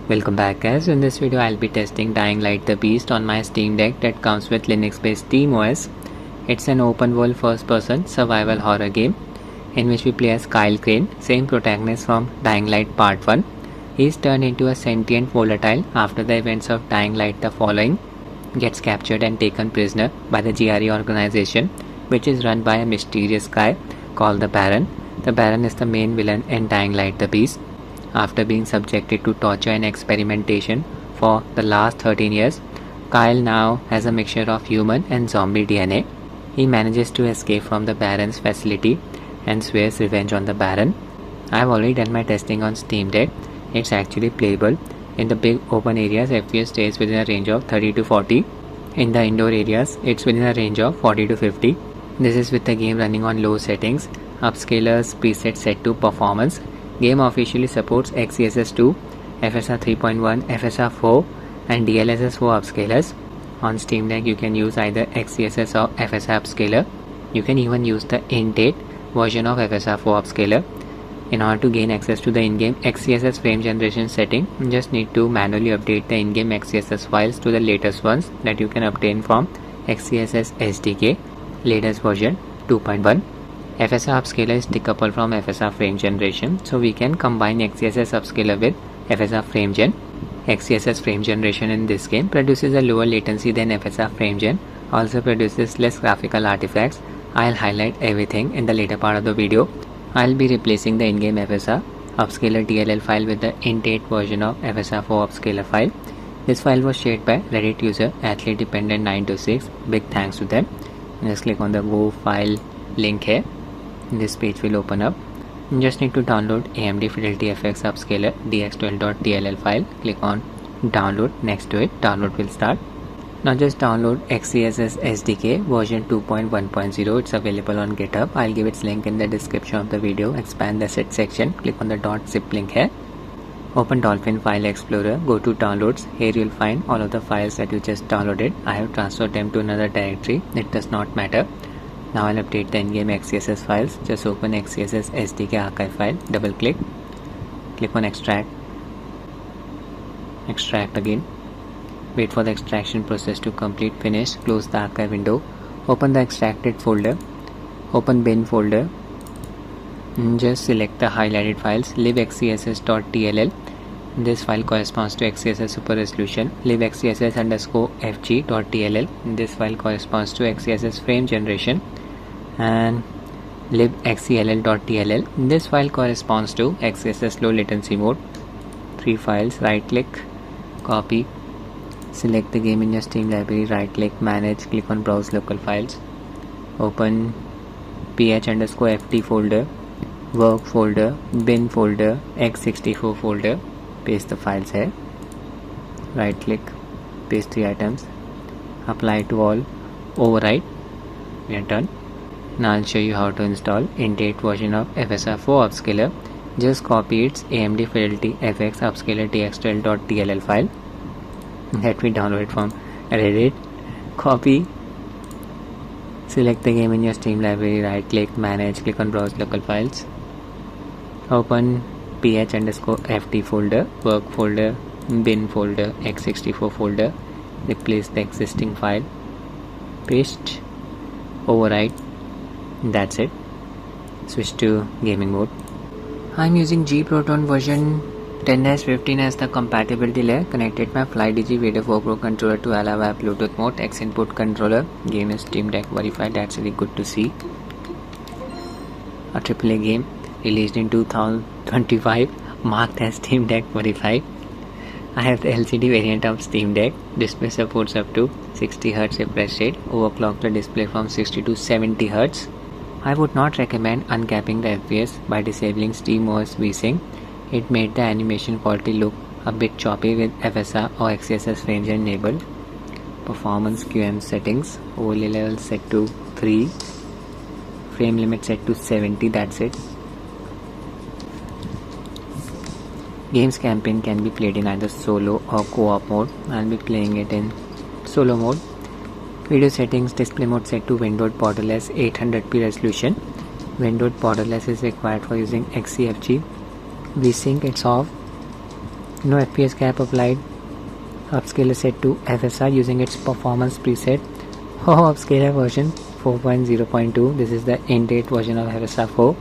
Welcome back guys. In this video I'll be testing Dying Light the Beast on my Steam Deck that comes with Linux based SteamOS. It's an open world first person survival horror game in which we play as Kyle Crane, same protagonist from Dying Light Part 1. He is turned into a sentient volatile after the events of Dying Light the following. Gets captured and taken prisoner by the GRE organization, which is run by a mysterious guy called the Baron. The Baron is the main villain in Dying Light the Beast. After being subjected to torture and experimentation for the last 13 years, Kyle now has a mixture of human and zombie DNA. He manages to escape from the Baron's facility and swears revenge on the Baron. I have already done my testing on Steam Deck. It's actually playable. In the big open areas, FPS stays within a range of 30 to 40. In the indoor areas, it's within a range of 40 to 50. This is with the game running on low settings. Upscaler's preset set to performance. Game officially supports XeSS 2, FSR 3.1, FSR 4 and DLSS for upscalers. On Steam Deck you can use either XeSS or FSR upscaler. You can even use the int8 version of FSR 4 upscaler. In order to gain access to the in-game XeSS frame generation setting, you just need to manually update the in-game XeSS files to the latest ones that you can obtain from XeSS SDK latest version 2.1. FSR Upscaler is decoupled from FSR Frame Generation, so we can combine XeSS Upscaler with FSR Frame Gen. XeSS Frame Generation in this game produces a lower latency than FSR Frame Gen, also produces less graphical artifacts. I'll highlight everything in the later part of the video. I'll be replacing the in-game FSR Upscaler DLL file with the int8 version of FSR 4 Upscaler file. This file was shared by Reddit user athlete-dependent926. Big thanks to them. Just click on the Go file link here. This page will open up. You just need to download AMD Fidelity FX Upscaler dx12.dll file. Click on download. Next to it, download will start. Now just download XeSS SDK version 2.1.0. It's available on GitHub. I'll give its link in the description of the video. Expand the set section. Click on the .zip link here. Open Dolphin File Explorer. Go to downloads. Here you'll find all of the files that you just downloaded. I have transferred them to another directory. It does not matter. Now I'll update the in-game XeSS files. Just open XeSS SDK archive file, double click, click on extract, extract again, wait for the extraction process to complete, finish, close the archive window, open the extracted folder, open bin folder, just select the highlighted files, libxeSS.dll. This file corresponds to XeSS Super Resolution, libxeSS_fg.dll. This file corresponds to XeSS Frame Generation, and libxell.dll. This file corresponds to XeSS Low Latency Mode. 3 files. Right click, copy, select the game in your Steam library, right click, manage, click on browse local files, open ph_ft folder, work folder, bin folder, x64 folder, paste the files here, right click, paste 3 items, apply to all, override. We are done. Now I'll show you how to install int8 version of FSR 4 Upscaler. Just copy its AMD Fidelity FX Upscaler dx12.dll file that we downloaded from Reddit. Copy, select the game in your Steam library, right click, manage, click on browse local files, open ph_ft folder, work folder, bin folder, x64 folder, replace the existing file, paste, override. That's it. Switch to gaming mode. I'm using G Proton version 10-15 as the compatibility layer. Connected my FlyDigi Vader 4 Pro controller to allow via Bluetooth mode, X input controller. Game is Steam Deck verified. That's really good to see. A AAA game released in 2025, marked as Steam Deck verified. I have the LCD variant of Steam Deck. Display supports up to 60Hz refresh rate. Overclock the display from 60 to 70Hz. I would not recommend uncapping the FPS by disabling SteamOS VSync. It made the animation quality look a bit choppy with FSR or XeSS Frame Gen enabled. Performance QM settings. Overlay level set to 3. Frame limit set to 70. That's it. Game's campaign can be played in either solo or co-op mode. I'll be playing it in solo mode. Video settings. Display mode set to windowed borderless 800p resolution. Windowed borderless is required for using XeFG. VSync it's off. No FPS cap applied. Upscaler set to FSR using its performance preset. Upscaler version 4.0.2. This is the in-date version of FSR 4.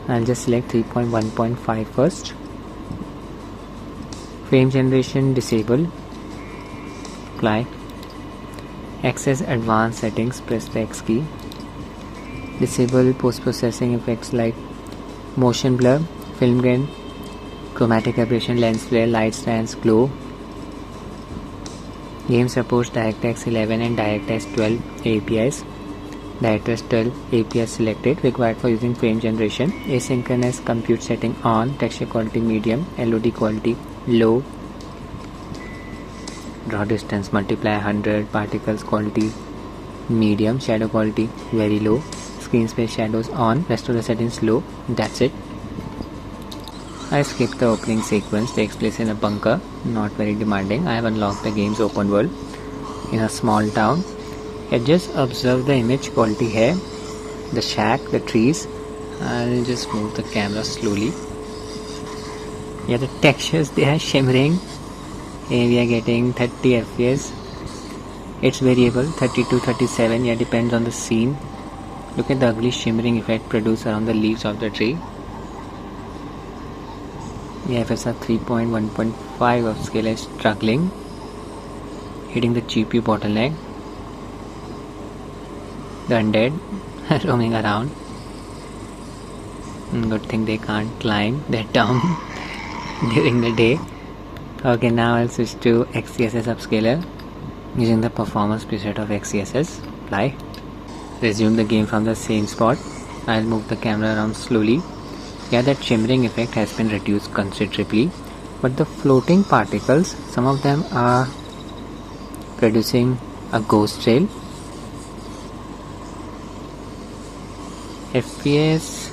I'll just select 3.1.5 first. Frame generation disable. Apply. Access advanced settings. Press the X key. Disable post-processing effects like motion blur, film grain, chromatic aberration, lens flare, light strands, glow. Game supports DirectX 11 and DirectX 12 APIs. DirectX 12 APIs selected, required for using frame generation. Asynchronous compute setting on, texture quality medium, LOD quality low, draw distance multiply 100, particles quality medium, shadow quality very low, screen space shadows on, rest of the settings low. That's it. I skipped the opening sequence, takes place in a bunker, not very demanding. I have unlocked the game's open world in a small town. Just observe the image quality here, the shack, the trees. I'll just move the camera slowly. Yeah, the textures, they are shimmering. Here we are getting 30 FPS. It's variable, 32, 37, yeah, depends on the scene. Look at the ugly shimmering effect produced around the leaves of the tree. Yeah, FSR 3.1.5 Upscaler is struggling, hitting the GPU bottleneck. The undead roaming around. Good thing they can't climb, they're down during the day. Okay, now I'll switch to XeSS Upscaler using the performance preset of XeSS. Apply. Resume the game from the same spot. I'll move the camera around slowly. Yeah, that shimmering effect has been reduced considerably, but the floating particles, some of them are producing a ghost trail. FPS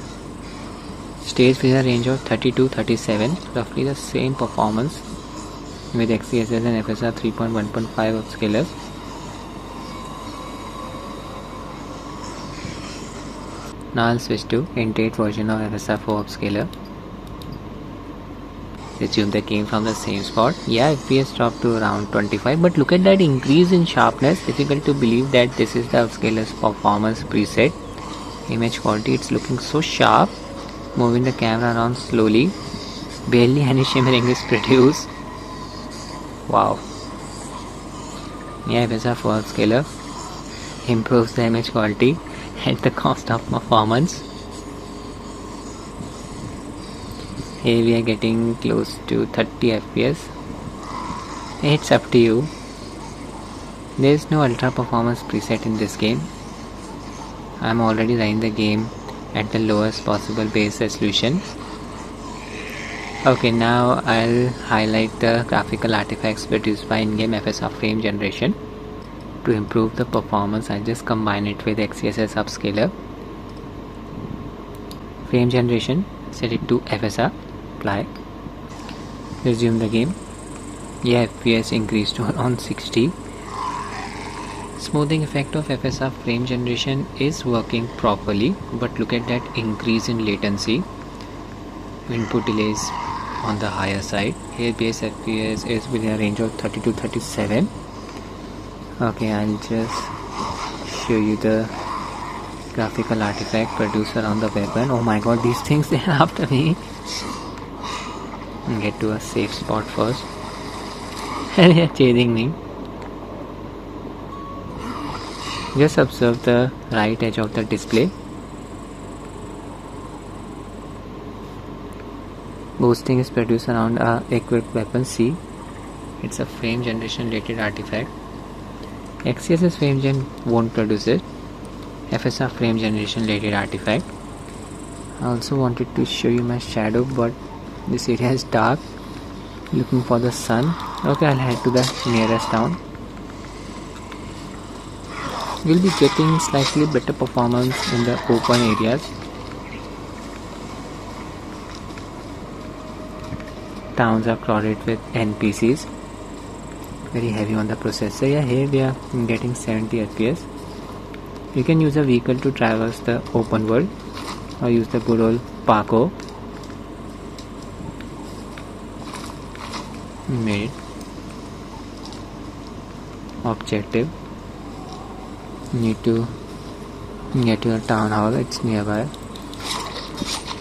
stays within a range of 32-37, roughly the same performance with XeSS and FSR 3.1.5 Upscaler. Now I'll switch to in-date version of FSR 4 Upscaler. Resume the game from the same spot. Yeah, FPS dropped to around 25, but look at that increase in sharpness. Difficult to believe that this is the Upscaler's performance preset. Image quality, it's looking so sharp. Moving the camera around slowly. Barely any shimmering is produced. Wow. Yeah, FSR 4 Upscaler improves the image quality at the cost of performance. Here we are getting close to 30 FPS. It's up to you. There is no ultra performance preset in this game. I'm already running the game at the lowest possible base resolution. Okay, now I'll highlight the graphical artifacts produced by Ingame FSR Frame Generation. To improve the performance, I'll just combine it with XeSS Upscaler. Frame generation, set it to FSR, apply. Resume the game. Yeah, FPS increased to around 60. Smoothing effect of FSR frame generation is working properly, but look at that increase in latency. Input delays on the higher side. Here base FPS is within a range of 30 to 37. Okay, I'll just show you the graphical artifact produced around the weapon. Oh my god, these things, they're after me. Get to a safe spot first. They're chasing me. Just observe the right edge of the display. Boosting is produced around a equipped weapon C. It's a frame generation related artifact. XeSS Frame Gen won't produce it. FSR frame generation related artifact. I also wanted to show you my shadow, but this area is dark. Looking for the sun. Okay, I'll head to the nearest town. We'll be getting slightly better performance in the open areas. Towns are crowded with NPCs. Very heavy on the processor. Yeah, here we are getting 70 FPS. You can use a vehicle to traverse the open world, or use the good old Poco. Made. Objective. Need to get to your town hall, it's nearby.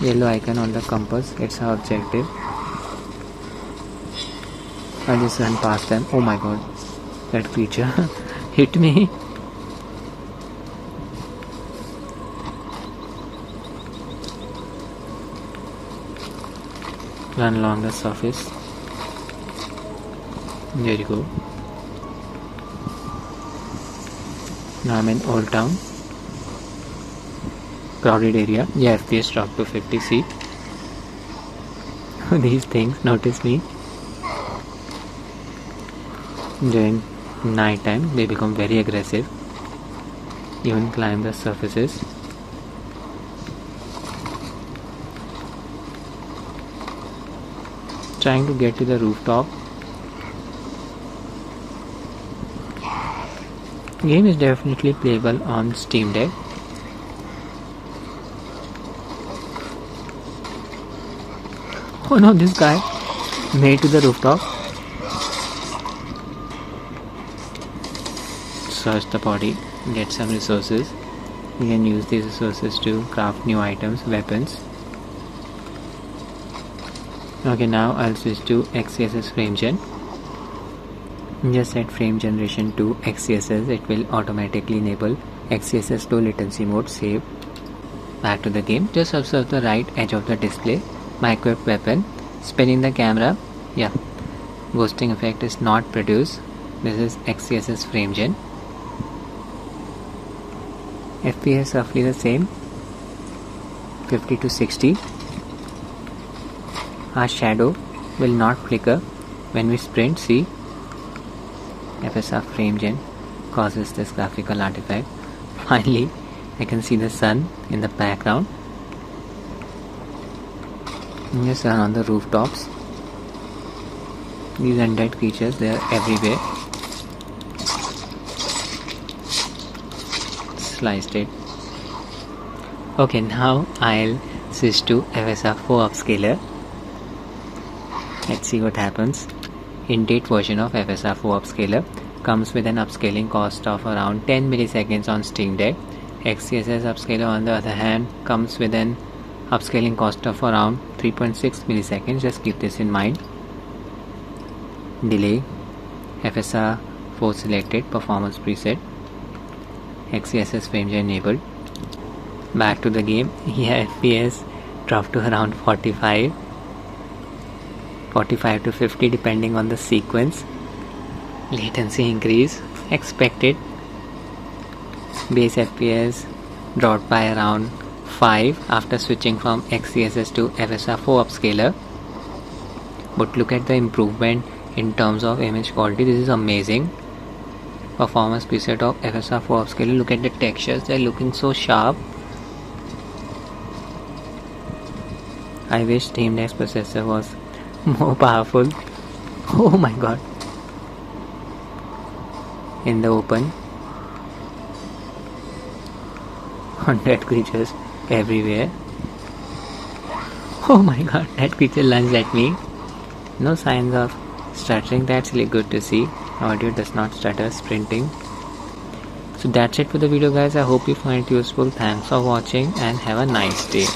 Yellow icon on the compass, it's our objective. I just run past them. Oh my god, that creature hit me. Run along the surface. There you go. Now I'm in Old Town. Crowded area. Yeah, FPS dropped to 50. See? These things notice me. During night time, they become very aggressive. Even climb the surfaces. Trying to get to the rooftop. Game is definitely playable on Steam Deck. Oh no, this guy made to the rooftop. Search the body, get some resources. You can use these resources to craft new items, weapons. Okay, now I'll switch to XeSS Frame Gen. Just set frame generation to XeSS, it will automatically enable XeSS low latency mode. Save. Back to the game. Just observe the right edge of the display. My equipped weapon. Spinning the camera. Yeah. Ghosting effect is not produced. This is XeSS Frame Gen. FPS roughly the same. 50 to 60. Our shadow will not flicker when we sprint. See? FSR Frame Gen causes this graphical artifact. Finally, I can see the sun in the background. Just run on the rooftops. These undead creatures, they are everywhere. Sliced it. Okay, now I'll switch to FSR 4 Upscaler. Let's see what happens. In-date version of FSR 4 Upscaler comes with an upscaling cost of around 10 milliseconds on Steam Deck. XeSS Upscaler on the other hand comes with an upscaling cost of around 3.6 milliseconds. Just keep this in mind. Delay. FSR 4 selected. Performance preset. XeSS Frame Gen enabled. Back to the game. Yeah, FPS dropped to around 45 to 50 depending on the sequence. Latency increase expected. Base FPS dropped by around 5 after switching from XeSS to FSR 4 Upscaler. But look at the improvement in terms of image quality. This is amazing. Performance preset of FSR 4 Upscaler. Look at the textures, they're looking so sharp. I wish Steam Deck's processor was more powerful. Oh my god. In the open. 100 creatures everywhere. Oh my god, that creature lunged at me. No signs of stuttering, that's really good to see. Audio does not stutter sprinting. So that's it for the video guys. I hope you find it useful. Thanks for watching and have a nice day.